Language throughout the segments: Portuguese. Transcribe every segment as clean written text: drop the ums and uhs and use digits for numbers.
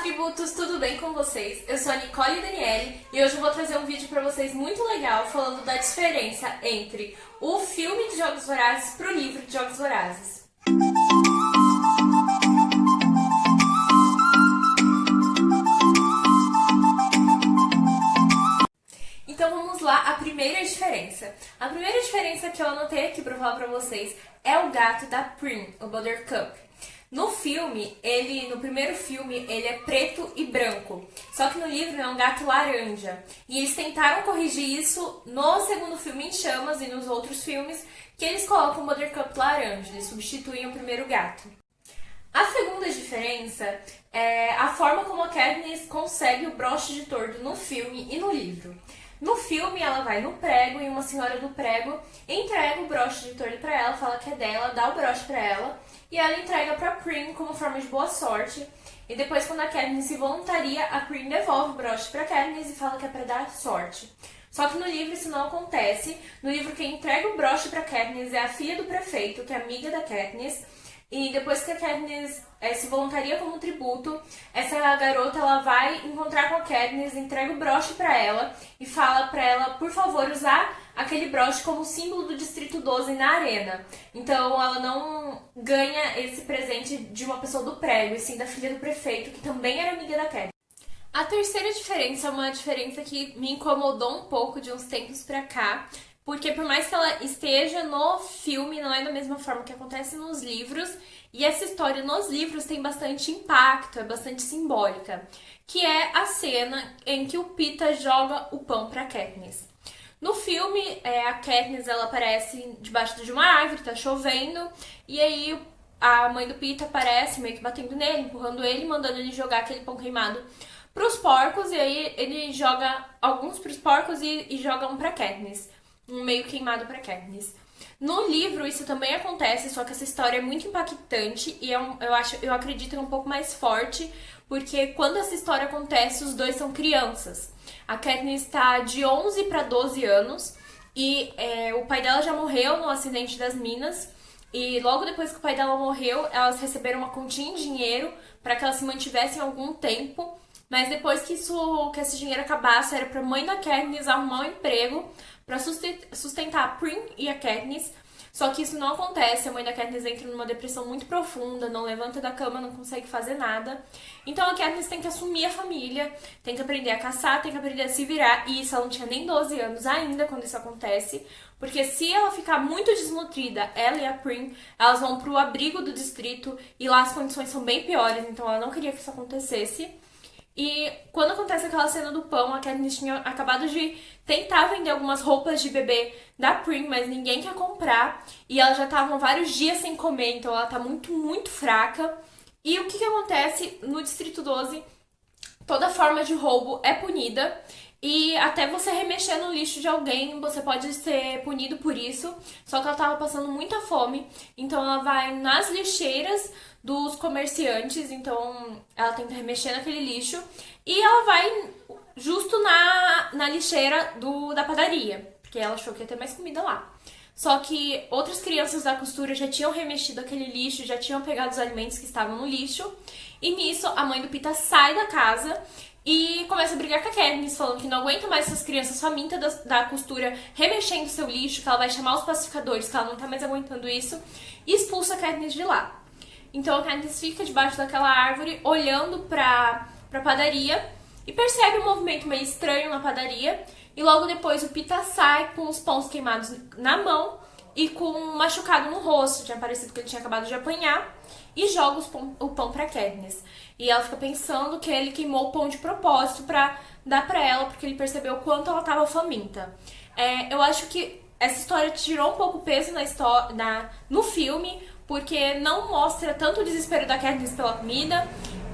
tributos, tudo bem com vocês? Eu sou a Nicole Daniele e hoje eu vou trazer um vídeo pra vocês muito legal falando da diferença entre o filme de Jogos Vorazes pro livro de Jogos Vorazes. Então vamos lá, a primeira diferença. A primeira diferença que eu anotei aqui pra falar pra vocês é o gato da Prim, o Buttercup. No primeiro filme, ele é preto e branco. Só que no livro é um gato laranja. E eles tentaram corrigir isso no segundo filme Em Chamas e nos outros filmes, que eles colocam o Buttercup laranja. Eles substituem o primeiro gato. A segunda diferença é a forma como a Katniss consegue o broche de tordo no filme e no livro. No filme, ela vai no prego e uma senhora do prego entrega o broche de tordo pra ela, fala que é dela, dá o broche pra ela e ela entrega pra Prim como forma de boa sorte. E depois, quando a Katniss se voluntaria, a Prim devolve o broche pra Katniss e fala que é pra dar sorte. Só que no livro isso não acontece. No livro, quem entrega o broche pra Katniss é a filha do prefeito, que é amiga da Katniss. E depois que a Katniss se voluntaria como tributo, essa garota ela vai encontrar com a Katniss, entrega o broche pra ela e fala pra ela, por favor, usar aquele broche como símbolo do Distrito 12 na arena. Então ela não ganha esse presente de uma pessoa do prego, e sim da filha do prefeito, que também era amiga da Katniss. A terceira diferença é uma diferença que me incomodou um pouco de uns tempos pra cá, porque por mais que ela esteja no filme, não é da mesma forma que acontece nos livros, e essa história nos livros tem bastante impacto, é bastante simbólica, que é a cena em que o Peeta joga o pão pra Katniss. No filme, a Katniss ela aparece debaixo de uma árvore, tá chovendo, e aí a mãe do Peeta aparece meio que batendo nele, empurrando ele, mandando ele jogar aquele pão queimado pros porcos, e aí ele joga alguns pros porcos e joga um pra Katniss. Um meio queimado pra Katniss. No livro isso também acontece, só que essa história é muito impactante e eu acredito que é um pouco mais forte, porque quando essa história acontece, os dois são crianças. A Katniss está de 11 para 12 anos e o pai dela já morreu no acidente das minas. E logo depois que o pai dela morreu, elas receberam uma continha em dinheiro para que elas se mantivessem algum tempo. Mas depois que esse dinheiro acabasse, era pra mãe da Katniss arrumar um emprego pra sustentar a Prim e a Katniss. Só que isso não acontece, a mãe da Katniss entra numa depressão muito profunda, não levanta da cama, não consegue fazer nada. Então a Katniss tem que assumir a família, tem que aprender a caçar, tem que aprender a se virar. E isso ela não tinha nem 12 anos ainda quando isso acontece. Porque se ela ficar muito desnutrida, ela e a Prim, elas vão pro abrigo do distrito e lá as condições são bem piores, então ela não queria que isso acontecesse. E quando acontece aquela cena do pão, a Katniss tinha acabado de tentar vender algumas roupas de bebê da Prim, mas ninguém quer comprar. E ela já tava vários dias sem comer, então ela tá muito, muito fraca. E o que acontece no Distrito 12? Toda forma de roubo é punida. E até você remexer no lixo de alguém, você pode ser punido por isso. Só que ela tava passando muita fome, então ela vai nas lixeiras dos comerciantes, então ela tenta remexer naquele lixo. E ela vai justo na lixeira da padaria, porque ela achou que ia ter mais comida lá. Só que outras crianças da costura já tinham remexido aquele lixo, já tinham pegado os alimentos que estavam no lixo. E nisso, a mãe do Peeta sai da casa e começa a brigar com a Katniss, falando que não aguenta mais essas crianças famintas da costura remexendo seu lixo, que ela vai chamar os pacificadores, que ela não tá mais aguentando isso, e expulsa a Katniss de lá. Então a Katniss fica debaixo daquela árvore, olhando pra padaria, e percebe um movimento meio estranho na padaria, e logo depois o Peeta sai com os pães queimados na mão e com um machucado no rosto, tinha parecido que ele tinha acabado de apanhar, e joga o pão pra Katniss. E ela fica pensando que ele queimou o pão de propósito pra dar pra ela, porque ele percebeu o quanto ela tava faminta. Eu acho que essa história tirou um pouco o peso no filme, porque não mostra tanto o desespero da Katniss pela comida.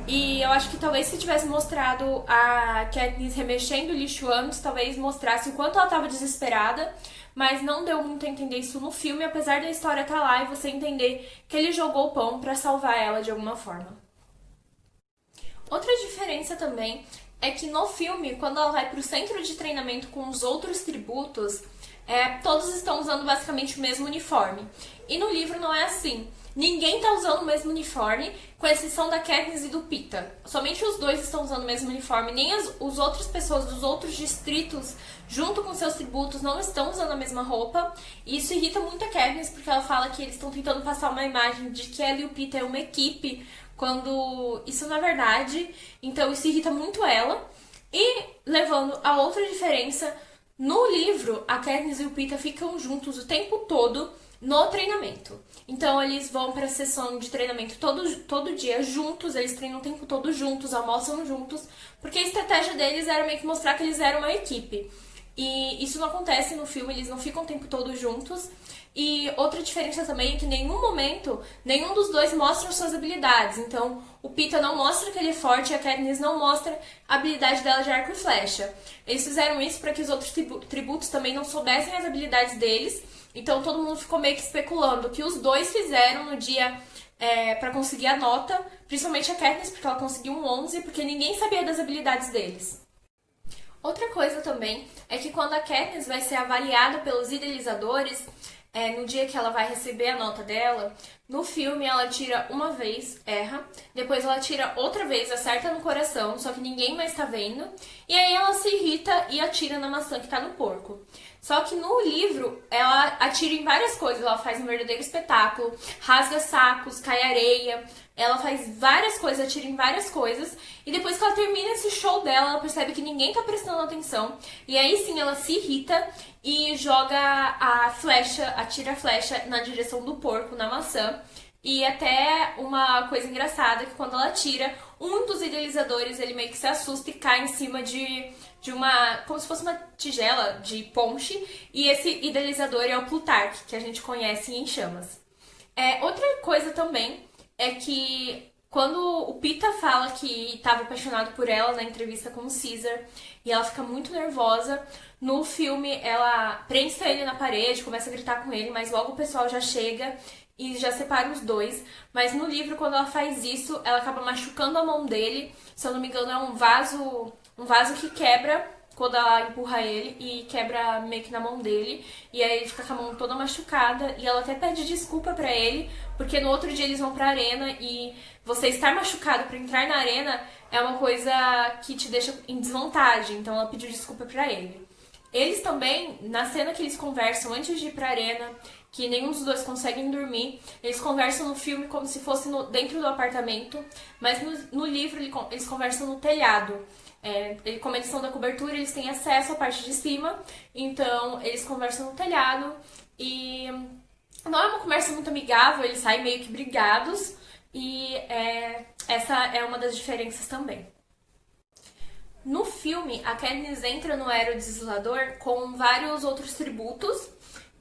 E eu acho que talvez se tivesse mostrado a Katniss remexendo o lixo antes, talvez mostrasse o quanto ela estava desesperada, mas não deu muito a entender isso no filme, apesar da história estar lá e você entender que ele jogou o pão para salvar ela de alguma forma. Outra diferença também é que no filme, quando ela vai pro centro de treinamento com os outros tributos, todos estão usando basicamente o mesmo uniforme. E no livro não é assim. ninguém tá usando o mesmo uniforme, com exceção da Katniss e do Peeta. Somente os dois estão usando o mesmo uniforme, nem as outras pessoas dos outros distritos, junto com seus tributos, não estão usando a mesma roupa. E isso irrita muito a Katniss, porque ela fala que eles estão tentando passar uma imagem de que ela e o Peeta é uma equipe, quando isso não é verdade. Então isso irrita muito ela. E levando a outra diferença, no livro, a Katniss e o Peeta ficam juntos o tempo todo no treinamento. Então eles vão para a sessão de treinamento todo dia juntos, eles treinam o tempo todo juntos, almoçam juntos, porque a estratégia deles era meio que mostrar que eles eram uma equipe. E isso não acontece no filme, eles não ficam o tempo todo juntos. E outra diferença também é que em nenhum momento, nenhum dos dois mostra suas habilidades. Então, o Peeta não mostra que ele é forte e a Katniss não mostra a habilidade dela de arco e flecha. Eles fizeram isso para que os outros tributos também não soubessem as habilidades deles. Então, todo mundo ficou meio que especulando o que os dois fizeram no dia para conseguir a nota. Principalmente a Katniss, porque ela conseguiu um 11, porque ninguém sabia das habilidades deles. Outra coisa também é que quando a Katniss vai ser avaliada pelos idealizadores, no dia que ela vai receber a nota dela, no filme ela tira uma vez, erra, depois ela tira outra vez, acerta no coração, só que ninguém mais tá vendo, e aí ela se irrita e atira na maçã que tá no porco. Só que no livro, ela atira em várias coisas, ela faz um verdadeiro espetáculo, rasga sacos, cai areia, ela faz várias coisas, atira em várias coisas, e depois que ela termina esse show dela, ela percebe que ninguém tá prestando atenção, e aí sim ela se irrita e joga a flecha, atira a flecha na direção do porco, na maçã. E até uma coisa engraçada é que quando ela atira, um dos idealizadores, ele meio que se assusta e cai em cima de uma, como se fosse uma tigela de ponche, e esse idealizador é o Plutarque, que a gente conhece em Chamas. Outra coisa também é que quando o Peeta fala que estava apaixonado por ela na entrevista com o Caesar, e ela fica muito nervosa, no filme ela prensa ele na parede, começa a gritar com ele, mas logo o pessoal já chega e já separa os dois. Mas no livro, quando ela faz isso, ela acaba machucando a mão dele. Se eu não me engano, é um vaso que quebra quando ela empurra ele e quebra meio que na mão dele. E aí ele fica com a mão toda machucada. E ela até pede desculpa pra ele, porque no outro dia eles vão pra arena e você estar machucado pra entrar na arena é uma coisa que te deixa em desvantagem. Então ela pediu desculpa pra ele. Eles também, na cena que eles conversam antes de ir pra arena, que nenhum dos dois conseguem dormir, eles conversam no filme como se fosse dentro do apartamento, mas no livro eles conversam no telhado. Como eles são da cobertura, eles têm acesso à parte de cima, então eles conversam no telhado e não é uma conversa muito amigável, eles saem meio que brigados e essa é uma das diferenças também. No filme, a Katniss entra no Aerodeslador com vários outros tributos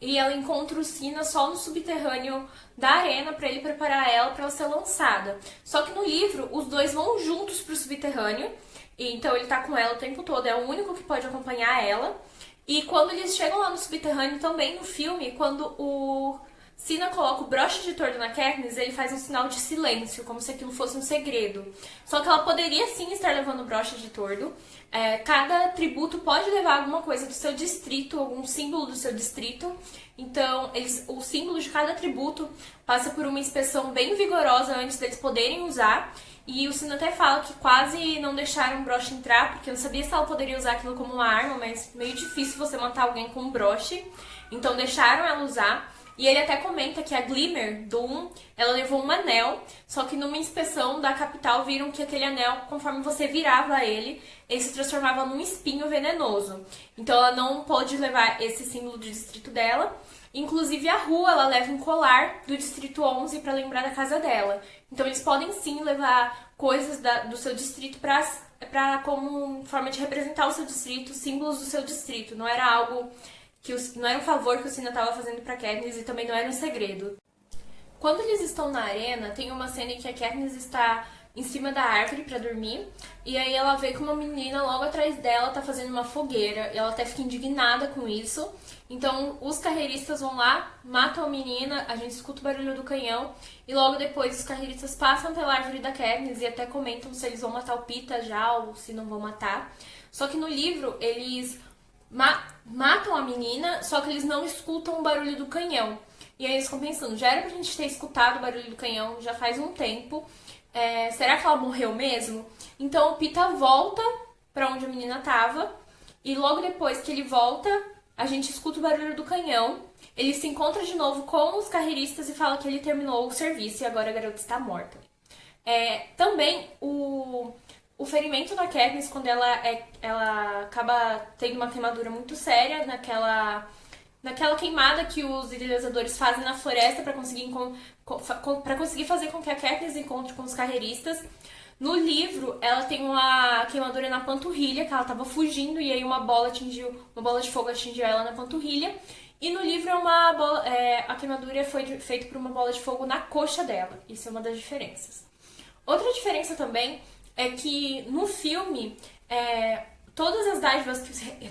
e ela encontra o Cinna só no subterrâneo da arena para ele preparar ela para ser lançada. Só que no livro, os dois vão juntos pro subterrâneo, e então ele tá com ela o tempo todo, é o único que pode acompanhar ela. E quando eles chegam lá no subterrâneo, também no filme, quando o Cinna coloca o broche de tordo na Katniss, ele faz um sinal de silêncio, como se aquilo fosse um segredo. Só que ela poderia sim estar levando o broche de tordo. Cada tributo pode levar alguma coisa do seu distrito, algum símbolo do seu distrito. Então, o símbolo de cada tributo passa por uma inspeção bem vigorosa antes deles poderem usar. E o Cinna até fala que quase não deixaram o broche entrar, porque eu não sabia se ela poderia usar aquilo como uma arma, mas meio difícil você matar alguém com um broche. Então deixaram ela usar. E ele até comenta que a Glimmer, do 1, ela levou um anel, só que numa inspeção da capital viram que aquele anel, conforme você virava ele se transformava num espinho venenoso. Então ela não pôde levar esse símbolo do distrito dela. Inclusive a Rua, ela leva um colar do distrito 11 para lembrar da casa dela. Então eles podem sim levar coisas do seu distrito como forma de representar o seu distrito, símbolos do seu distrito. Não era algo não era um favor que o Cinna estava fazendo para Katniss e também não era um segredo. Quando eles estão na arena, tem uma cena em que a Katniss está em cima da árvore para dormir, e aí ela vê que uma menina logo atrás dela tá fazendo uma fogueira, e ela até fica indignada com isso. Então os carreiristas vão lá, matam a menina, a gente escuta o barulho do canhão, e logo depois os carreiristas passam pela árvore da Katniss e até comentam se eles vão matar o Peeta já ou se não vão matar. Só que no livro eles matam a menina, só que eles não escutam o barulho do canhão. E aí eles ficam pensando, já era pra gente ter escutado o barulho do canhão já faz um tempo. Será que ela morreu mesmo? Então o Pita volta pra onde a menina tava. E logo depois que ele volta, a gente escuta o barulho do canhão. Ele se encontra de novo com os carreiristas e fala que ele terminou o serviço e agora a garota está morta. Também o ferimento da Katniss, quando ela acaba tendo uma queimadura muito séria naquela queimada que os idealizadores fazem na floresta para conseguir fazer com que a Katniss encontre com os carreiristas. No livro, ela tem uma queimadura na panturrilha, que ela estava fugindo e aí uma bola de fogo atingiu ela na panturrilha. E no livro a queimadura foi feita por uma bola de fogo na coxa dela. Isso é uma das diferenças. Outra diferença também é que no filme todas as dádivas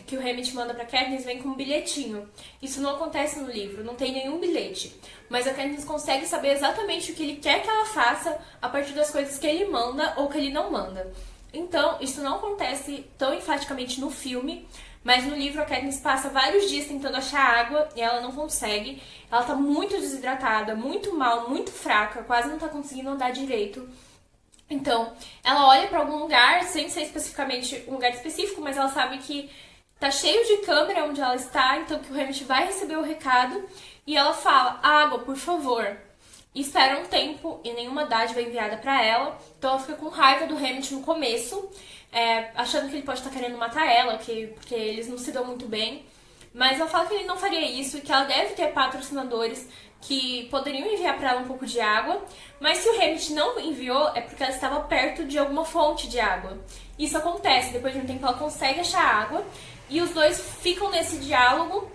que o Hammett manda pra Katniss vêm com um bilhetinho. Isso não acontece no livro, não tem nenhum bilhete. Mas a Katniss consegue saber exatamente o que ele quer que ela faça a partir das coisas que ele manda ou que ele não manda. Então, isso não acontece tão enfaticamente no filme, mas no livro a Katniss passa vários dias tentando achar água e ela não consegue. Ela tá muito desidratada, muito mal, muito fraca, quase não tá conseguindo andar direito. Então, ela olha pra algum lugar, sem ser especificamente um lugar específico, mas ela sabe que tá cheio de câmera onde ela está, então que o Hammett vai receber o recado, e ela fala, água, por favor. E espera um tempo e nenhuma dádiva é enviada pra ela, então ela fica com raiva do Hammett no começo, achando que ele pode estar querendo matar ela, porque eles não se dão muito bem. Mas ela fala que ele não faria isso e que ela deve ter patrocinadores que poderiam enviar para ela um pouco de água, mas se o Hammett não enviou é porque ela estava perto de alguma fonte de água. Isso acontece, depois de um tempo ela consegue achar água e os dois ficam nesse diálogo.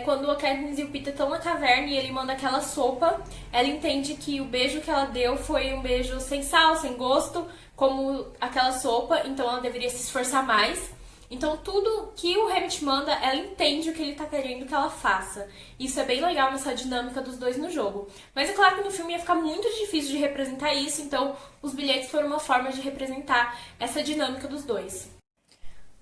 Quando a Katniss e o Pita estão na caverna e ele manda aquela sopa, ela entende que o beijo que ela deu foi um beijo sem sal, sem gosto, como aquela sopa, então ela deveria se esforçar mais. Então, tudo que o Hammett manda, ela entende o que ele tá querendo que ela faça. Isso é bem legal nessa dinâmica dos dois no jogo. Mas é claro que no filme ia ficar muito difícil de representar isso, então os bilhetes foram uma forma de representar essa dinâmica dos dois.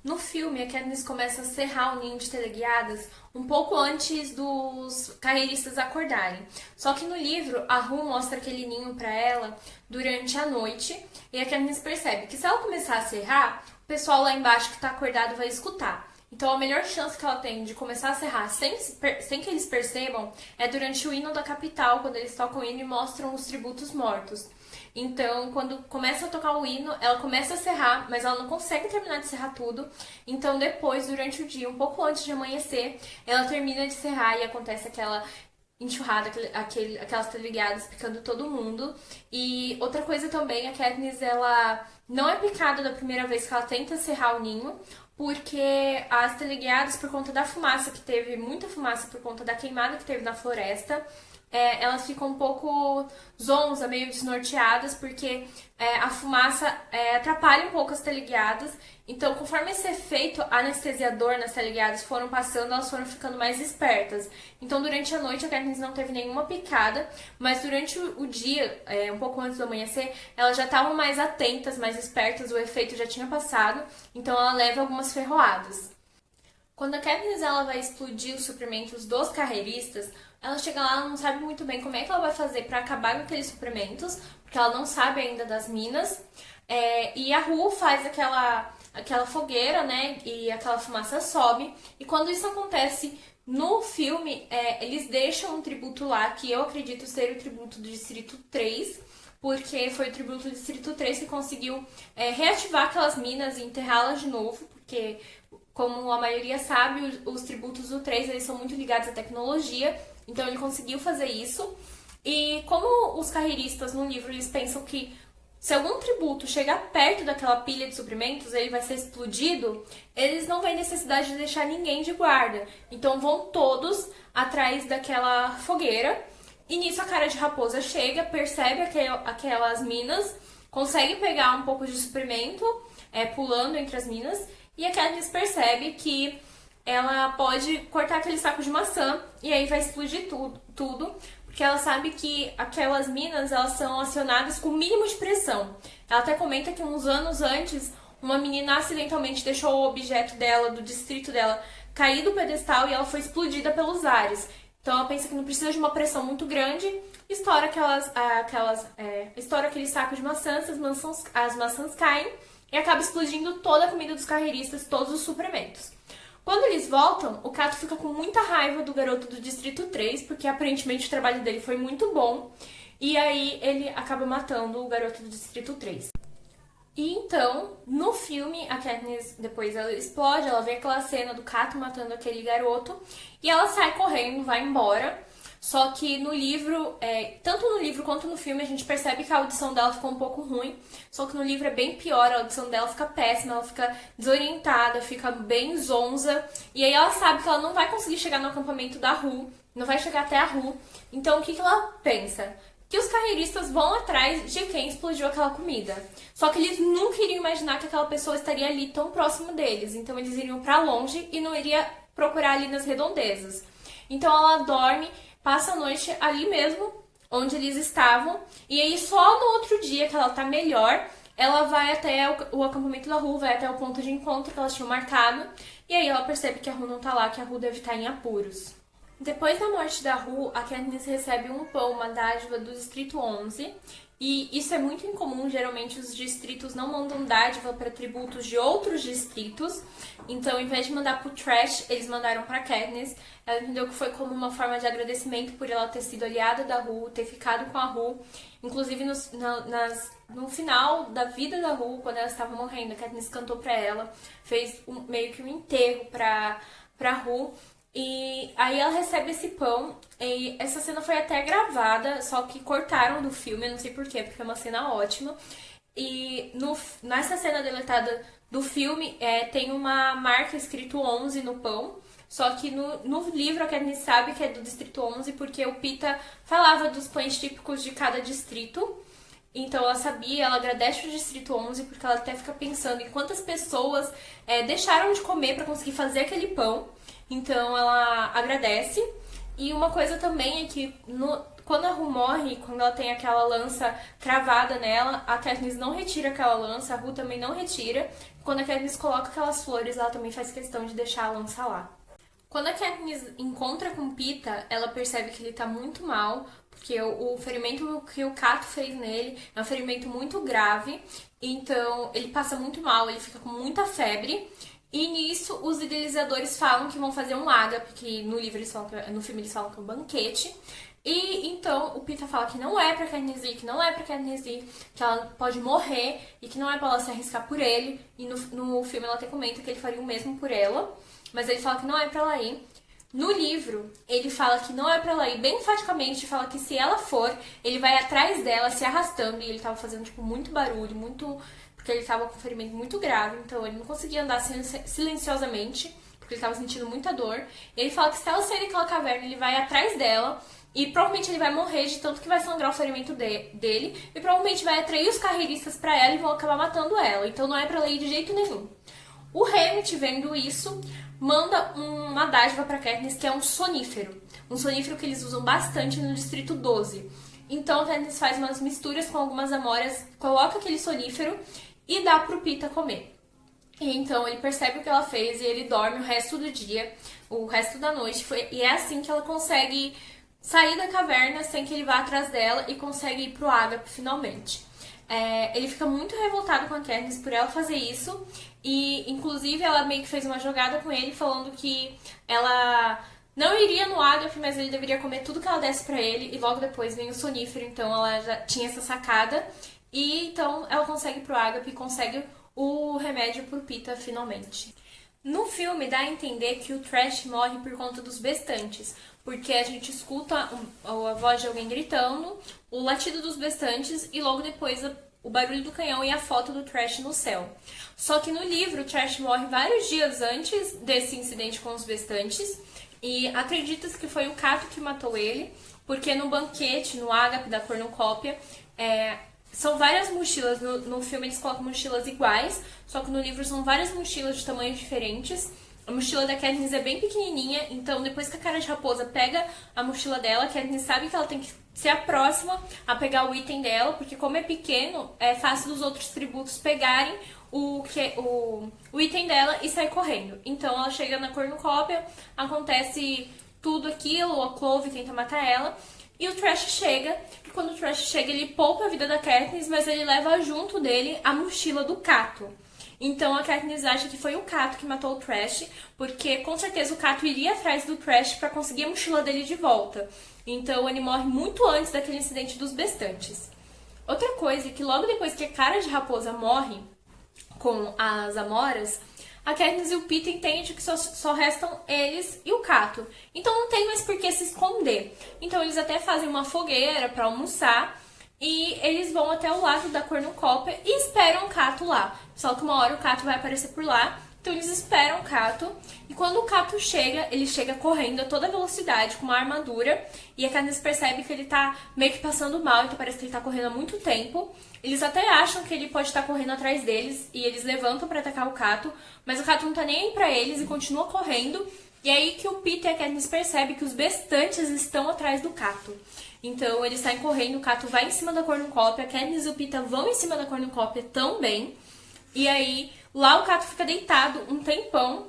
No filme, a Katniss começa a serrar o ninho de teleguiadas um pouco antes dos carreiristas acordarem. Só que no livro, a Rue mostra aquele ninho pra ela durante a noite e a Katniss percebe que se ela começar a serrar, o pessoal lá embaixo que tá acordado vai escutar. Então a melhor chance que ela tem de começar a serrar sem que eles percebam é durante o hino da capital, quando eles tocam o hino e mostram os tributos mortos. Então, quando começa a tocar o hino, ela começa a serrar, mas ela não consegue terminar de serrar tudo. Então, depois, durante o dia, um pouco antes de amanhecer, ela termina de serrar e acontece aquela enxurrada, aquelas teleguiadas picando todo mundo. E outra coisa também, a Katniss, ela não é picada da primeira vez que ela tenta serrar o ninho, porque as teleguiadas, por conta da fumaça que teve, muita fumaça por conta da queimada que teve na floresta, elas ficam um pouco zonza, meio desnorteadas, porque a fumaça atrapalha um pouco as teleguiadas. Então, conforme esse efeito anestesiador nas teleguiadas foram passando, elas foram ficando mais espertas. Então, durante a noite, a Katniss não teve nenhuma picada, mas durante o dia, um pouco antes do amanhecer, elas já estavam mais atentas, mais espertas, o efeito já tinha passado, então ela leva algumas ferroadas. Quando a Katniss ela vai explodir os suprimentos dos carreiristas, ela chega lá, ela não sabe muito bem como é que ela vai fazer para acabar com aqueles suprimentos, porque ela não sabe ainda das minas. E a Rue faz aquela fogueira, né? E aquela fumaça sobe. E quando isso acontece no filme, eles deixam um tributo lá, que eu acredito ser o tributo do Distrito 3, porque foi o tributo do Distrito 3 que conseguiu reativar aquelas minas e enterrá-las de novo, porque, como a maioria sabe, os tributos do 3 eles são muito ligados à tecnologia. Então ele conseguiu fazer isso. E como os carreiristas no livro eles pensam que se algum tributo chegar perto daquela pilha de suprimentos, ele vai ser explodido, eles não veem necessidade de deixar ninguém de guarda. Então vão todos atrás daquela fogueira. E nisso a cara de raposa chega, percebe aquelas minas, consegue pegar um pouco de suprimento, pulando entre as minas. E a Katniss percebe que ela pode cortar aquele saco de maçã e aí vai explodir tudo, porque ela sabe que aquelas minas elas são acionadas com o mínimo de pressão. Ela até comenta que uns anos antes, uma menina acidentalmente deixou o objeto dela, do distrito dela, cair do pedestal e ela foi explodida pelos ares. Então Então ela pensa que não precisa de uma pressão muito grande, estoura estoura aquele saco de maçãs, as maçãs caem e acaba explodindo toda a comida dos carreiristas, todos os suplementos. Quando eles voltam, o Kato fica com muita raiva do garoto do Distrito 3, porque aparentemente o trabalho dele foi muito bom, e aí ele acaba matando o garoto do Distrito 3. E então, no filme, a Katniss depois ela explode, ela vê aquela cena do Kato matando aquele garoto, e ela sai correndo, vai embora. Só que no livro, tanto no livro quanto no filme, a gente percebe que a audição dela ficou um pouco ruim. Só que no livro é bem pior, a audição dela fica péssima, ela fica desorientada, fica bem zonza. E aí ela sabe que ela não vai conseguir chegar no acampamento da Rue, não vai chegar até a Rue. Então o que ela pensa? Que os carreiristas vão atrás de quem explodiu aquela comida. Só que eles nunca iriam imaginar que aquela pessoa estaria ali tão próximo deles. Então eles iriam pra longe e não iria procurar ali nas redondezas. Então ela dorme, passa a noite ali mesmo, onde eles estavam, e aí só no outro dia que ela tá melhor, ela vai até o acampamento da Rue, vai até o ponto de encontro que elas tinham marcado, e aí ela percebe que a Rue não tá lá, que a Rue deve estar em apuros. Depois da morte da Rue, a Katniss recebe um pão, uma dádiva do Distrito 11, e isso é muito incomum, geralmente os distritos não mandam dádiva para tributos de outros distritos, então ao invés de mandar pro Trash, eles mandaram pra Katniss. Ela entendeu que foi como uma forma de agradecimento por ela ter sido aliada da Rue, ter ficado com a Rue, inclusive no final da vida da Rue, quando ela estava morrendo, a Katniss cantou pra ela, fez meio que um enterro pra Rue. E aí ela recebe esse pão, e essa cena foi até gravada, só que cortaram do filme, eu não sei porquê, porque é uma cena ótima. E nessa cena deletada do filme, tem uma marca escrito 11 no pão, só que no livro a Katniss sabe que é do Distrito 11, porque o Pita falava dos pães típicos de cada distrito. Então ela sabia, ela agradece o Distrito 11, porque ela até fica pensando em quantas pessoas deixaram de comer para conseguir fazer aquele pão. Então ela agradece. E uma coisa também é que quando a Rue morre, quando ela tem aquela lança cravada nela, a Katniss não retira aquela lança, a Rue também não retira. Quando a Katniss coloca aquelas flores, ela também faz questão de deixar a lança lá. Quando a Katniss encontra com o Pita, ela percebe que ele tá muito mal, porque o ferimento que o Kato fez nele é um ferimento muito grave, então ele passa muito mal, ele fica com muita febre. E nisso, os idealizadores falam que vão fazer um ágape, que no filme eles falam que é um banquete. E então o Pita fala que não é pra Katniss ir, que ela pode morrer e que não é pra ela se arriscar por ele. E no filme ela até comenta que ele faria o mesmo por ela, mas ele fala que não é pra ela ir. No livro, ele fala que não é pra ela ir, bem enfaticamente, fala que se ela for, ele vai atrás dela, se arrastando, e ele tava fazendo, tipo, muito barulho, porque ele tava com um ferimento muito grave, então ele não conseguia andar silenciosamente, porque ele tava sentindo muita dor. E ele fala que se ela sair daquela caverna, ele vai atrás dela, e provavelmente ele vai morrer de tanto que vai sangrar o ferimento dele, e provavelmente vai atrair os carreiristas pra ela e vão acabar matando ela, então não é pra ela ir de jeito nenhum. O Hammett, vendo isso, manda uma dádiva pra Katniss, que é um sonífero. Um sonífero que eles usam bastante no Distrito 12. Então a Katniss faz umas misturas com algumas amoras, coloca aquele sonífero e dá pro Pita comer. E então ele percebe o que ela fez e ele dorme o resto do dia, o resto da noite. E é assim que ela consegue sair da caverna sem que ele vá atrás dela e consegue ir pro ágape finalmente. Ele fica muito revoltado com a Katniss por ela fazer isso. E, inclusive, ela meio que fez uma jogada com ele, falando que ela não iria no ágape, mas ele deveria comer tudo que ela desse pra ele. E logo depois vem o sonífero, então ela já tinha essa sacada. E então ela consegue ir pro ágape e consegue o remédio pro Pita finalmente. No filme dá a entender que o Trash morre por conta dos bestantes, porque a gente escuta a voz de alguém gritando, o latido dos bestantes e logo depois o barulho do canhão e a foto do Trash no céu. Só que no livro o Trash morre vários dias antes desse incidente com os bestantes e acredita-se que foi o Kato que matou ele, porque no banquete, no ágape da cornucópia, são várias mochilas. No filme eles colocam mochilas iguais, só que no livro são várias mochilas de tamanhos diferentes. A mochila da Katniss é bem pequenininha, então depois que a Cara de Raposa pega a mochila dela, a Katniss sabe que ela tem que ser a próxima a pegar o item dela, porque como é pequeno, é fácil dos outros tributos pegarem o item dela e sair correndo. Então ela chega na cornucópia, acontece tudo aquilo, a Clove tenta matar ela. E o Trash chega, e quando o Trash chega, ele poupa a vida da Katniss, mas ele leva junto dele a mochila do Cato. Então a Katniss acha que foi o Cato que matou o Trash, porque com certeza o Cato iria atrás do Trash pra conseguir a mochila dele de volta. Então ele morre muito antes daquele incidente dos Bestantes. Outra coisa é que logo depois que a Cara de Raposa morre com as Amoras, a Katniss e o Peeta entendem que só restam eles e o Cato. Então não tem mais por que se esconder. Então eles até fazem uma fogueira pra almoçar e eles vão até o lago da Cornucópia e esperam o Cato lá. Só que uma hora o Cato vai aparecer por lá. Então eles esperam o Cato, e quando o Cato chega, ele chega correndo a toda velocidade, com uma armadura, e a Katniss percebe que ele tá meio que passando mal, então parece que ele tá correndo há muito tempo. Eles até acham que ele pode estar correndo atrás deles, e eles levantam pra atacar o Cato, mas o Cato não tá nem aí pra eles e continua correndo, e é aí que o Peeta e a Katniss percebem que os Bestantes estão atrás do Cato. Então eles saem correndo, o Cato vai em cima da Cornucópia, a Katniss e o Peeta vão em cima da Cornucópia também, e aí lá o Cato fica deitado um tempão,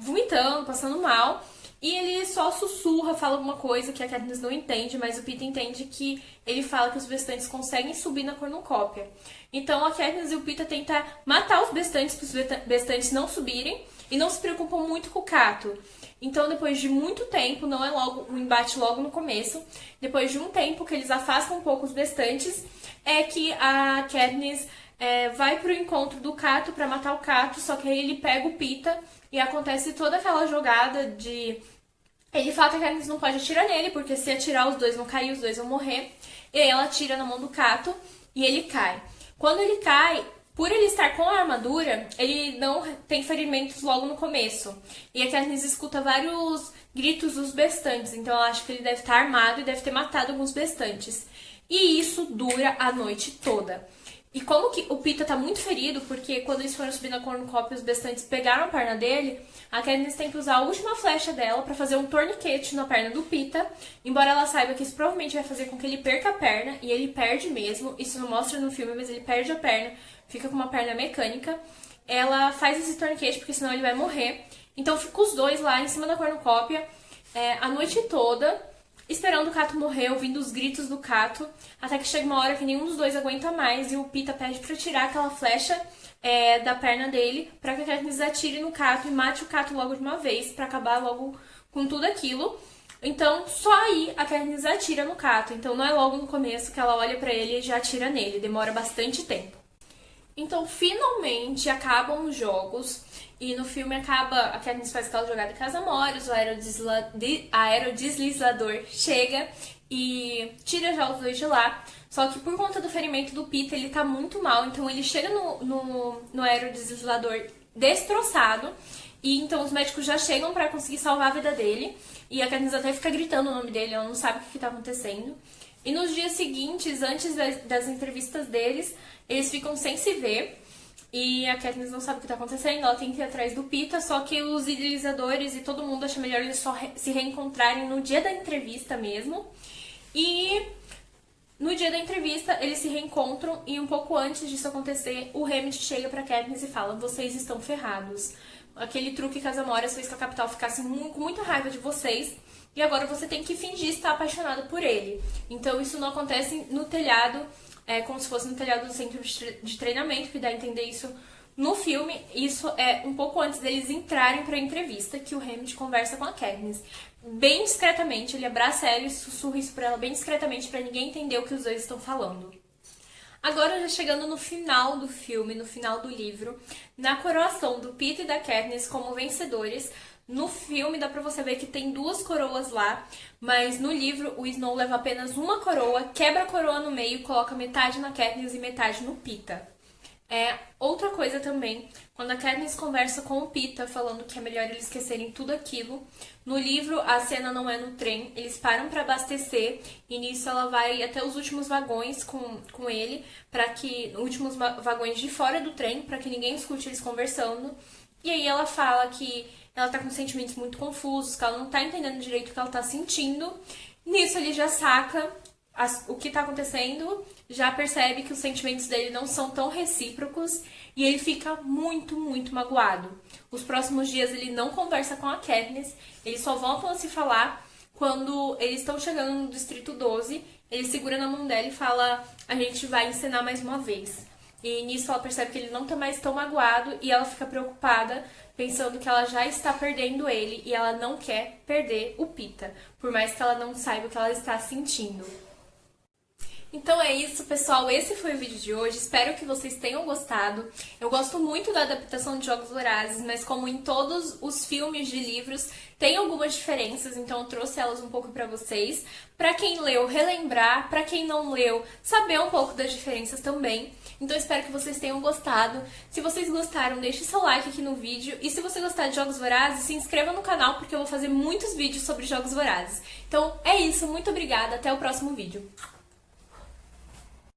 vomitando, passando mal. E ele só sussurra, fala alguma coisa que a Katniss não entende, mas o Peeta entende que ele fala que os Bestantes conseguem subir na Cornucópia. Então a Katniss e o Peeta tentam matar os Bestantes para os Bestantes não subirem e não se preocupam muito com o Cato. Então depois de muito tempo, não é logo um embate logo no começo, depois de um tempo que eles afastam um pouco os Bestantes, é que a Katniss vai pro encontro do Cato pra matar o Cato, só que aí ele pega o Peeta e acontece toda aquela jogada de... Ele fala que a Katniss não pode atirar nele, porque se atirar os dois vão cair, os dois vão morrer. E aí ela atira na mão do Cato e ele cai. Quando ele cai, por ele estar com a armadura, ele não tem ferimentos logo no começo. E a Katniss escuta vários gritos dos Bestantes, então ela acha que ele deve estar armado e deve ter matado alguns Bestantes. E isso dura a noite toda. E como que o Peeta tá muito ferido, porque quando eles foram subir na Cornucópia os Bestantes pegaram a perna dele, a Katniss tem que usar a última flecha dela pra fazer um torniquete na perna do Peeta, embora ela saiba que isso provavelmente vai fazer com que ele perca a perna, e ele perde mesmo, isso não mostra no filme, mas ele perde a perna, fica com uma perna mecânica. Ela faz esse torniquete porque senão ele vai morrer, então fica os dois lá em cima da Cornucópia a noite toda, esperando o Cato morrer, ouvindo os gritos do Cato, até que chega uma hora que nenhum dos dois aguenta mais e o Peeta pede pra tirar aquela flecha da perna dele, pra que a Katniss atire no Cato e mate o Cato logo de uma vez, pra acabar logo com tudo aquilo. Então, só aí a Katniss atira no Cato, então não é logo no começo que ela olha pra ele e já atira nele, demora bastante tempo. Então, finalmente, acabam os jogos. E no filme acaba, a Katniss faz aquela jogada com as Amoras, o aerodeslizador chega e tira já os dois de lá. Só que por conta do ferimento do Peeta, ele tá muito mal. Então ele chega no aerodeslizador destroçado. E então os médicos já chegam pra conseguir salvar a vida dele. E a Katniss até fica gritando o nome dele, ela não sabe o que tá acontecendo. E nos dias seguintes, antes das entrevistas deles, eles ficam sem se ver. E a Katniss não sabe o que tá acontecendo, ela tem que ir atrás do Peeta, só que os idealizadores e todo mundo acha melhor eles só se reencontrarem no dia da entrevista mesmo. E no dia da entrevista eles se reencontram e um pouco antes disso acontecer, o Hammond chega pra Katniss e fala: vocês estão ferrados. Aquele truque que as Amoras fez com a Capital ficasse com muita raiva de vocês e agora você tem que fingir estar apaixonada por ele. Então isso não acontece no telhado, como se fosse no telhado do centro de treinamento, que dá a entender isso no filme. Isso é um pouco antes deles entrarem pra entrevista, que o Hammond conversa com a Katniss. Bem discretamente, ele abraça ela e sussurra isso pra ela bem discretamente, pra ninguém entender o que os dois estão falando. Agora, já chegando no final do filme, no final do livro, na coroação do Peeta e da Katniss como vencedores. No filme dá pra você ver que tem 2 coroas lá, mas no livro o Snow leva apenas uma coroa, quebra a coroa no meio, coloca metade na Katniss e metade no Peeta. Outra coisa também, quando a Katniss conversa com o Peeta falando que é melhor eles esquecerem tudo aquilo, no livro a cena não é no trem, eles param pra abastecer e nisso ela vai até os últimos vagões com ele, últimos vagões de fora do trem, pra que ninguém escute eles conversando. E aí ela fala que ela tá com sentimentos muito confusos, que ela não tá entendendo direito o que ela tá sentindo. Nisso ele já saca o que tá acontecendo, já percebe que os sentimentos dele não são tão recíprocos e ele fica muito, muito magoado. Os próximos dias ele não conversa com a Katniss, eles só voltam a se falar quando eles estão chegando no Distrito 12, ele segura na mão dela e fala: a gente vai encenar mais uma vez. E nisso ela percebe que ele não tá mais tão magoado e ela fica preocupada, pensando que ela já está perdendo ele e ela não quer perder o Pita, por mais que ela não saiba o que ela está sentindo. Então é isso, pessoal. Esse foi o vídeo de hoje. Espero que vocês tenham gostado. Eu gosto muito da adaptação de Jogos Vorazes, mas como em todos os filmes de livros, tem algumas diferenças, então eu trouxe elas um pouco pra vocês. Pra quem leu, relembrar. Pra quem não leu, saber um pouco das diferenças também. Então espero que vocês tenham gostado. Se vocês gostaram, deixe seu like aqui no vídeo. E se você gostar de Jogos Vorazes, se inscreva no canal, porque eu vou fazer muitos vídeos sobre Jogos Vorazes. Então é isso, muito obrigada, até o próximo vídeo.